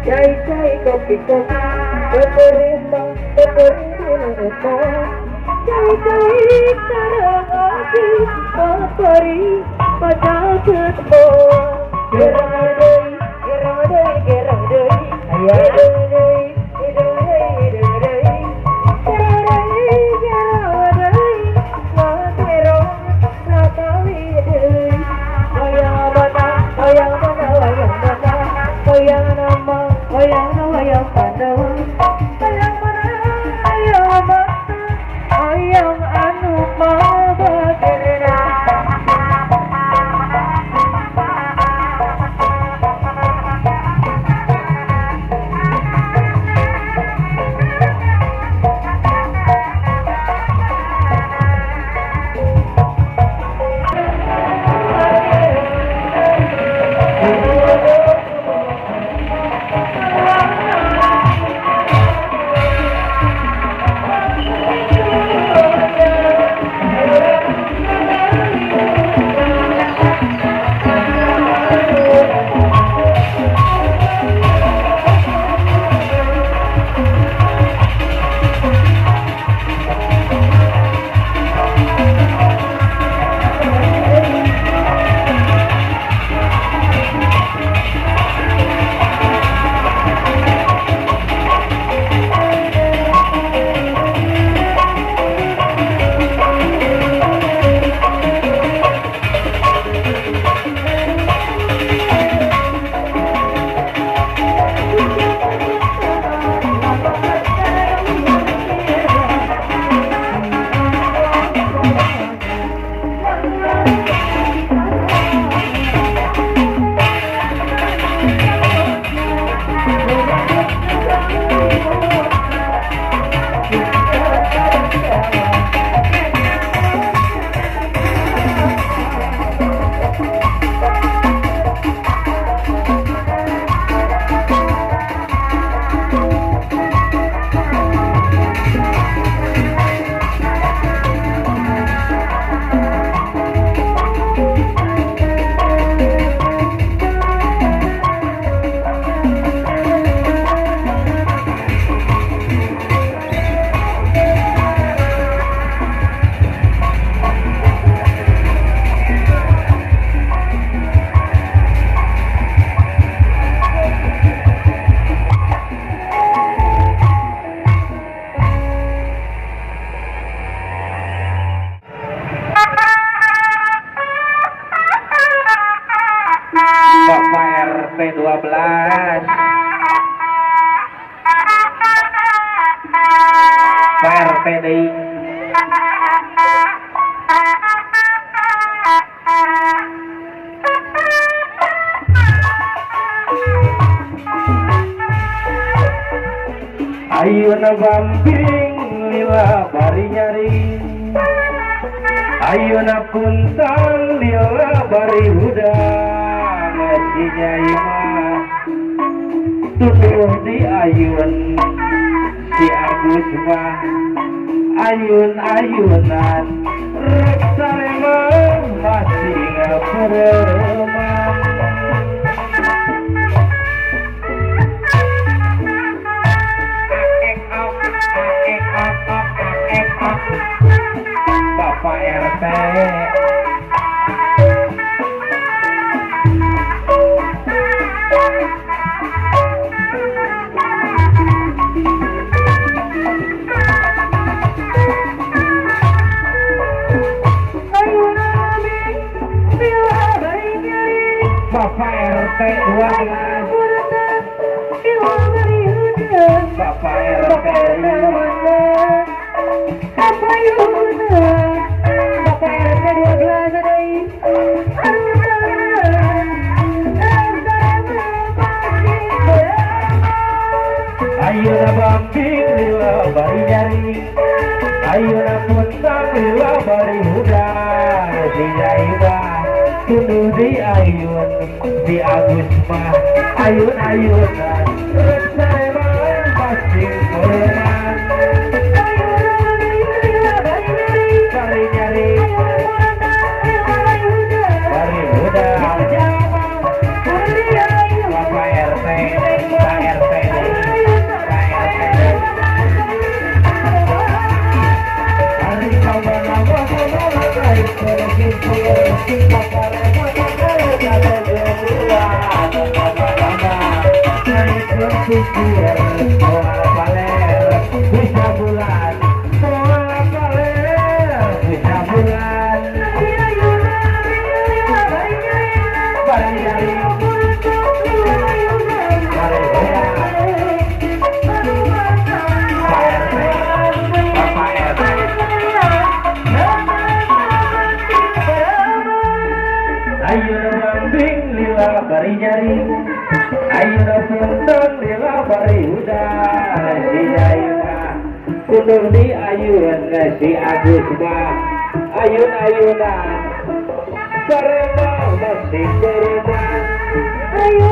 Cai-cai kopi-kopi pemerintah cai-cai sarang api papari pacar ketbo gerang deui gerang deui Ayam anu mabagerna Bapak RT 12 Pak RT deui ayeuna bampiring lila bari nyari ayeuna puntang lila bari udang si nyai mah tuduh di ayun si Agus mah ayun-ayunan rek sarema masih ngapereman Bapak RT Bapak RT 12 Bapak RT ayeuna bambing lila bari nyari ayeuna puntang lila bari udang si nyai mah tuduh di ayun si Agus mah ayun-ayunan rek sarema pasti mereman bari nyari bari udang Bapak RT Pak RT Ayo lambing lila bari nyari, ayo puntang lila bari udah si Jaima, kudu di ayun si Agus mah, ayun-ayunan, sarema masih berenang, Ayo